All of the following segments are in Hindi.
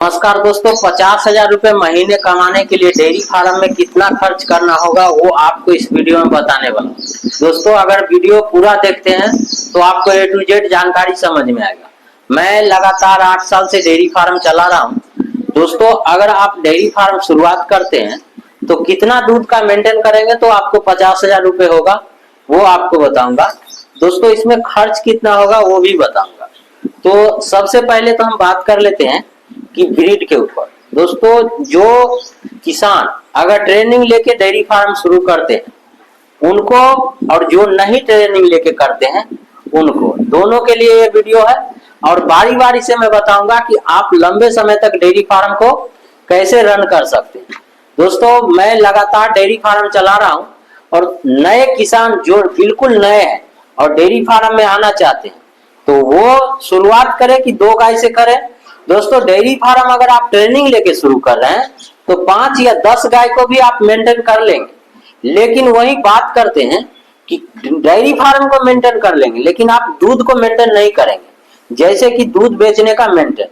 नमस्कार दोस्तों, 50,000 रुपए महीने कमाने के लिए डेयरी फार्म में कितना खर्च करना होगा वो आपको इस वीडियो में बताने वाला हूं। दोस्तों, अगर वीडियो पूरा देखते हैं तो आपको A to Z जानकारी समझ में आएगा। मैं लगातार 8 साल से डेयरी फार्म चला रहा हूं। दोस्तों, अगर आप डेयरी फार्म शुरुआत करते हैं तो कितना दूध का मेंटेन करेंगे तो आपको 50,000 रुपए होगा, वो आपको बताऊंगा। दोस्तों, इसमें खर्च कितना होगा वो भी बताऊंगा। तो सबसे पहले तो हम बात कर लेते हैं कि ब्रीड के ऊपर। दोस्तों, जो किसान अगर ट्रेनिंग लेके डेयरी फार्म शुरू करते हैं उनको, और जो नहीं ट्रेनिंग लेके करते हैं उनको, दोनों के लिए ये वीडियो है। और बारी बारी से मैं बताऊंगा कि आप लंबे समय तक डेयरी फार्म को कैसे रन कर सकते हैं। दोस्तों, मैं लगातार डेयरी फार्म चला रहा हूं और नए किसान जो बिल्कुल नए हैं और डेयरी फार्म में आना चाहते हैं तो वो शुरुआत करें कि 2 गाय से करें। दोस्तों, डेयरी फार्म अगर आप ट्रेनिंग लेके शुरू कर रहे हैं तो 5 या 10 गाय को भी आप मेंटेन कर लेंगे। लेकिन वही बात करते हैं कि डेयरी फार्म को मेंटेन कर लेंगे लेकिन आप दूध को मेंटेन नहीं करेंगे। जैसे कि दूध बेचने का मेंटेन,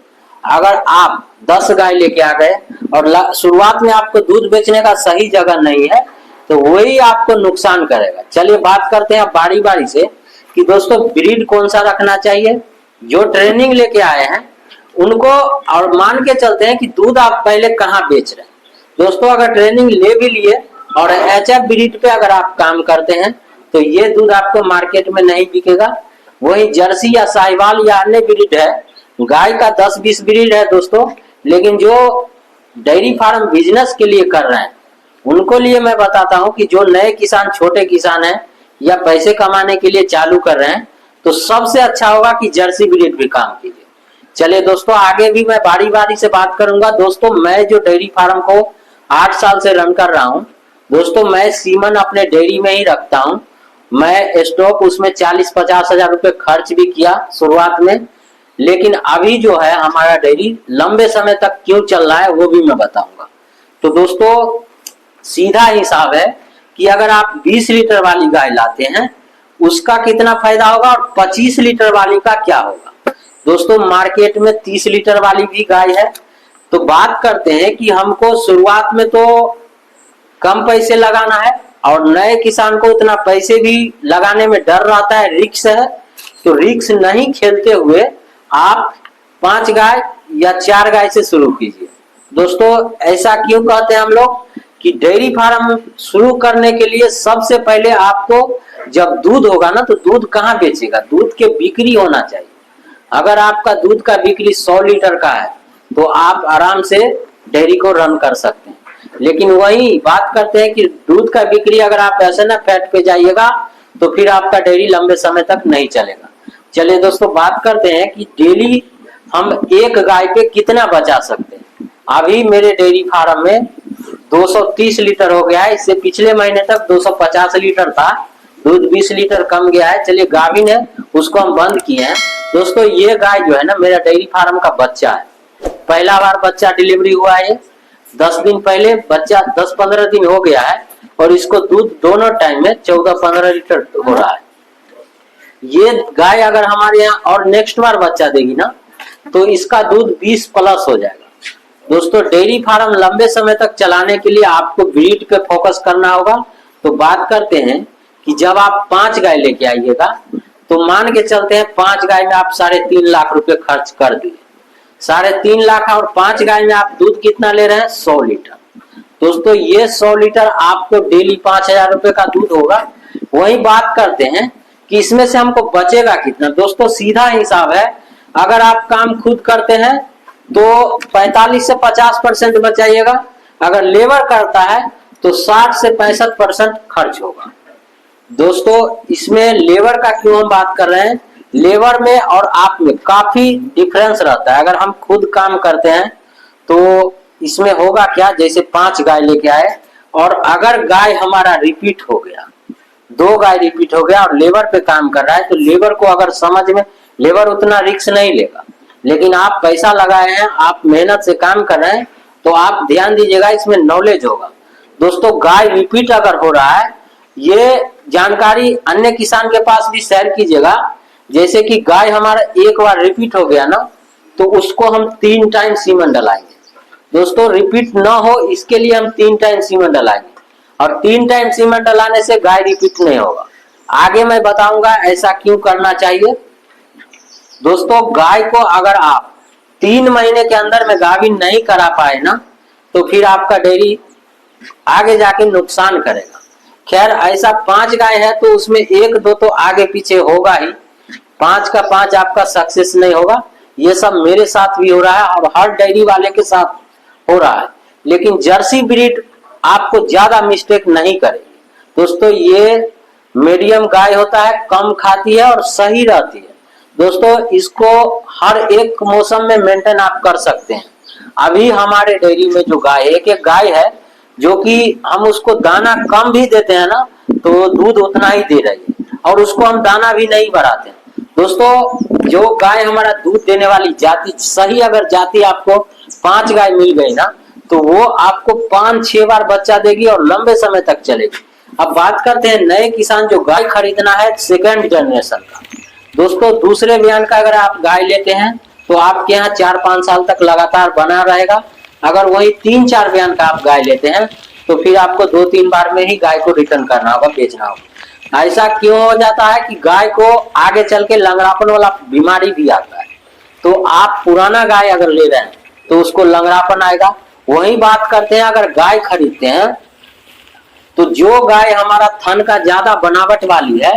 अगर आप 10 गाय लेके आ गए और शुरुआत में आपको दूध बेचने का सही जगह नहीं है तो वही आपको नुकसान करेगा। चलिए बात करते हैं बारी बारी से कि दोस्तों ब्रीड कौन सा रखना चाहिए। जो ट्रेनिंग लेके आए हैं उनको, और मान के चलते हैं कि दूध आप पहले कहाँ बेच रहे हैं। दोस्तों, अगर ट्रेनिंग ले भी लिए और HF ब्रीड पे अगर आप काम करते हैं तो ये दूध आपको मार्केट में नहीं बिकेगा। वही जर्सी या साहिवाल या अन्य ब्रीड है, गाय का 10-20 ब्रीड है दोस्तों। लेकिन जो डेयरी फार्म बिजनेस के लिए कर रहे हैं उनको लिए मैं बताता हूं कि जो नए किसान, छोटे किसान हैं या पैसे कमाने के लिए चालू कर रहे हैं तो सबसे अच्छा होगा कि जर्सी ब्रीड भी काम कीजिए। चलिए दोस्तों, आगे भी मैं बारी बारी से बात करूंगा। दोस्तों, मैं जो डेयरी फार्म को 8 साल से रन कर रहा हूं, दोस्तों मैं सीमन अपने डेयरी में ही रखता हूं। मैं स्टॉक उसमें 40-50 हजार रुपए खर्च भी किया शुरुआत में, लेकिन अभी जो है हमारा डेयरी लंबे समय तक क्यों चल रहा है वो भी मैं बताऊंगा। तो दोस्तों, सीधा हिसाब है कि अगर आप 20 लीटर वाली गाय लाते हैं उसका कितना फायदा होगा और 25 लीटर वाली का क्या होगा। दोस्तों, मार्केट में 30 लीटर वाली भी गाय है। तो बात करते हैं कि हमको शुरुआत में तो कम पैसे लगाना है और नए किसान को उतना पैसे भी लगाने में डर रहता है, रिस्क है। तो रिस्क नहीं खेलते हुए आप 5 गाय या 4 गाय से शुरू कीजिए। दोस्तों, ऐसा क्यों कहते हैं हम लोग कि डेयरी फार्म शुरू करने के लिए सबसे पहले आपको, जब दूध होगा ना तो दूध कहाँ बेचेगा, दूध के बिक्री होना चाहिए। अगर आपका दूध का बिक्री 100 लीटर का है तो आप आराम से डेयरी को रन कर सकते हैं। लेकिन वही बात करते हैं कि दूध का बिक्री अगर आप ऐसे ना फैट पे जाइएगा तो फिर आपका डेयरी लंबे समय तक नहीं चलेगा। चलिए दोस्तों, बात करते हैं कि डेली हम एक गाय पे कितना बचा सकते हैं। अभी मेरे डेयरी फार्म में 230 लीटर हो गया है। इससे पिछले महीने तक 250 लीटर था, दूध 20 लीटर कम गया है। चलिए, गाभिन है उसको हम बंद किए हैं। दोस्तों, ये गाय जो है ना मेरा डेयरी फार्म का बच्चा है, पहला बार बच्चा डिलीवरी हुआ है। 10 दिन पहले बच्चा, 10-15 दिन हो गया है और इसको दूध दोनों टाइम में 14-15 लीटर हो रहा है। ये गाय अगर हमारे यहाँ और नेक्स्ट बार बच्चा देगी ना तो इसका दूध 20 प्लस हो जाएगा। दोस्तों, डेयरी फार्म लंबे समय तक चलाने के लिए आपको ब्रीड पे फोकस करना होगा। तो बात करते हैं कि जब आप 5 गाय लेके आइएगा तो मान के चलते हैं 5 गाय में आप 3.5 लाख रुपए खर्च कर दिए। 3.5 लाख और 5 गाय में आप दूध कितना ले रहे हैं, 100 लीटर। दोस्तों, ये 100 लीटर आपको डेली 5,000 रुपए का दूध होगा। वही बात करते हैं कि इसमें से हमको बचेगा कितना। दोस्तों, सीधा हिसाब है, अगर आप काम खुद करते हैं तो 45 से 50% बचाइएगा। अगर लेबर करता है तो 60 से 65% खर्च होगा। दोस्तों, इसमें लेबर का क्यों हम बात कर रहे हैं, लेबर में और आप में काफी डिफरेंस रहता है। अगर हम खुद काम करते हैं तो इसमें होगा क्या, जैसे 5 गाय लेके आए और अगर गाय हमारा रिपीट हो गया, 2 गाय रिपीट हो गया और लेबर पे काम कर रहा है तो लेबर को अगर समझ में, लेबर उतना रिस्क नहीं लेगा। लेकिन आप पैसा लगाए हैं, आप मेहनत से काम कर रहे हैं तो आप ध्यान दीजिएगा, इसमें नॉलेज होगा। दोस्तों, गाय रिपीट अगर हो रहा है, ये जानकारी अन्य किसान के पास भी शेयर कीजिएगा। जैसे कि गाय हमारा एक बार रिपीट हो गया ना तो उसको हम 3 टाइम सीमेंट डलाएंगे। दोस्तों रिपीट ना हो इसके लिए हम 3 टाइम सीमेंट डलाएंगे, और 3 टाइम सीमेंट डलाने से गाय रिपीट नहीं होगा। आगे मैं बताऊंगा ऐसा क्यों करना चाहिए। दोस्तों गाय को अगर आप 3 महीने के अंदर में गाभिन नहीं करा पाए ना, तो फिर आपका डेयरी आगे जाके नुकसान करेगा। खैर ऐसा 5 गाय है तो उसमें 1-2 तो आगे पीछे होगा ही, 5 का 5 आपका सक्सेस नहीं होगा। ये सब मेरे साथ भी हो रहा है और हर डेयरी वाले के साथ हो रहा है, लेकिन जर्सी ब्रीड आपको ज्यादा मिस्टेक नहीं करेगी। दोस्तों ये मीडियम गाय होता है, कम खाती है और सही रहती है। दोस्तों इसको हर एक मौसम में मेंटेन आप कर सकते हैं। अभी हमारे डेयरी में जो गाय, एक गाय है जो कि हम उसको दाना कम भी देते हैं ना तो दूध उतना ही दे रही है, और उसको हम दाना भी नहीं बढ़ाते। दोस्तों जो गाय हमारा दूध देने वाली जाति, सही अगर जाति आपको 5 गाय मिल गई ना तो वो आपको 5-6 बार बच्चा देगी और लंबे समय तक चलेगी। अब बात करते हैं नए किसान जो गाय खरीदना है सेकेंड जनरेशन का। दोस्तों दूसरे बयान का अगर आप गाय लेते हैं तो आपके यहाँ 4-5 साल तक लगातार बना रहेगा। अगर वही 3-4 बयान का आप गाय लेते हैं तो फिर आपको 2-3 बार में ही गाय को रिटर्न करना होगा, बेचना होगा। ऐसा क्यों हो जाता है कि गाय को आगे चल के लंगड़ापन वाला बीमारी भी आता है। तो आप पुराना गाय अगर ले रहे हैं तो उसको लंगड़ापन आएगा। वही बात करते हैं अगर गाय खरीदते हैं तो जो गाय हमारा थन का ज्यादा बनावट वाली है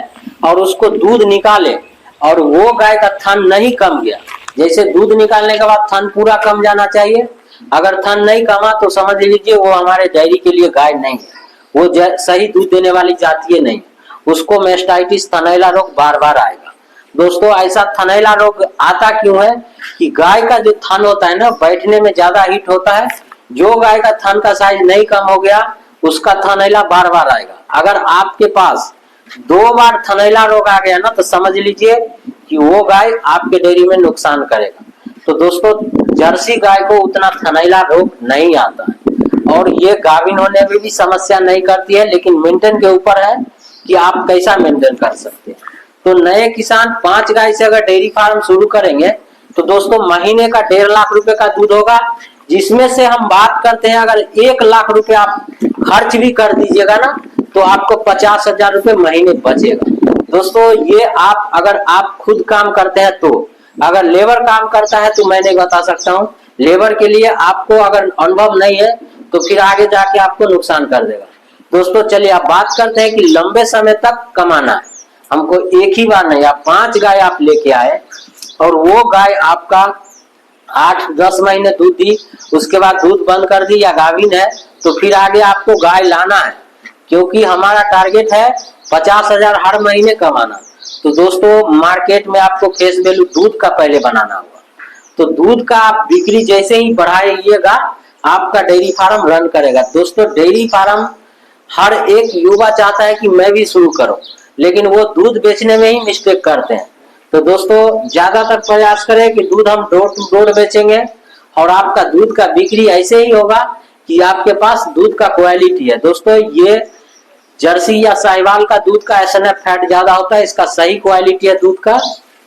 और उसको दूध निकाले और वो गाय का थन नहीं कम गया, जैसे दूध निकालने के बाद थन पूरा कम जाना चाहिए, अगर थन नहीं कमा तो समझ लीजिए वो हमारे डेयरी के लिए गाय नहीं है, वो सही दूध देने वाली जाति नहीं है। उसको मेस्टाइटिस थनैला रोग बार बार आएगा। दोस्तों ऐसा थनैला रोग आता क्यों है कि गाय का जो थन होता है ना बैठने में ज्यादा हीट होता है। जो गाय का थन का साइज नहीं कम हो गया उसका थनैला बार बार आएगा। अगर आपके पास 2 बार थनैला रोग आ गया ना तो समझ लीजिए कि वो गाय आपके डेयरी में नुकसान करेगा। तो दोस्तों जर्सी गाय को उतना थनैला रोग नहीं आता है और ये गाभिन होने में भी समस्या नहीं करती है, लेकिन मेंटेन के ऊपर है कि आप कैसा मेंटेन कर सकते हैं। तो नए किसान 5 गाय से अगर डेयरी फार्म शुरू करेंगे तो दोस्तों महीने का 1.5 लाख रुपए का दूध होगा, जिसमें से हम बात करते हैं अगर 1 लाख रुपए आप खर्च भी कर दीजिएगा ना तो आपको 50,000 रुपए महीने बचेगा। दोस्तों ये अगर आप खुद काम करते हैं तो, अगर लेबर काम करता है तो मैं नहीं बता सकता हूँ। लेबर के लिए आपको अगर अनुभव नहीं है तो फिर आगे जाके आपको नुकसान कर देगा। दोस्तों चलिए आप बात करते हैं कि लंबे समय तक कमाना है हमको, एक ही बार नहीं, आप 5 गाय आप लेके आए और वो गाय आपका 8-10 महीने दूध दी, उसके बाद दूध बंद कर दी या गाभिन है तो फिर आगे आपको गाय लाना है, क्योंकि हमारा टारगेट है 50,000 हर महीने कमाना। तो दोस्तों मार्केट में आपको फेस वैल्यू दूध का पहले बनाना होगा। तो दूध का आप बिक्री जैसे ही बढ़ाइएगा आपका डेयरी फार्म रन करेगा। दोस्तों डेयरी फार्म हर एक युवा चाहता है कि मैं भी शुरू करूं, लेकिन वो दूध बेचने में ही मिस्टेक करते हैं। तो दोस्तों ज्यादातर प्रयास करें कि दूध हम डोर टू डोर बेचेंगे और आपका दूध का बिक्री ऐसे ही होगा कि आपके पास दूध का क्वालिटी है। दोस्तों ये जर्सी या साहिवाल का दूध का एसएनएफ फैट ज्यादा होता है, इसका सही क्वालिटी है दूध का,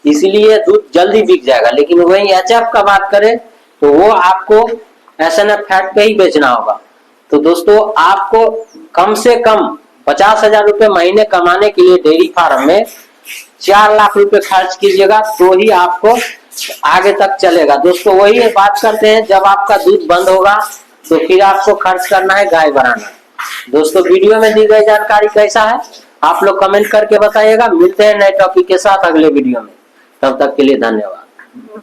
इसीलिए दूध जल्दी बिक जाएगा। लेकिन वही एचएफ का बात करें तो वो आपको एसएनएफ फैट पे ही बेचना होगा। तो दोस्तों आपको कम से कम 50,000 रुपए महीने कमाने के लिए डेयरी फार्म में 4 लाख रुपए खर्च कीजिएगा तो ही आपको आगे तक चलेगा। दोस्तों वही बात करते हैं, जब आपका दूध बंद होगा तो फिर आपको खर्च करना है गाय बनाना है। दोस्तों वीडियो में दी गई जानकारी कैसा है आप लोग कमेंट करके बताइएगा। मिलते हैं नए टॉपिक के साथ अगले वीडियो में, तब तक के लिए धन्यवाद।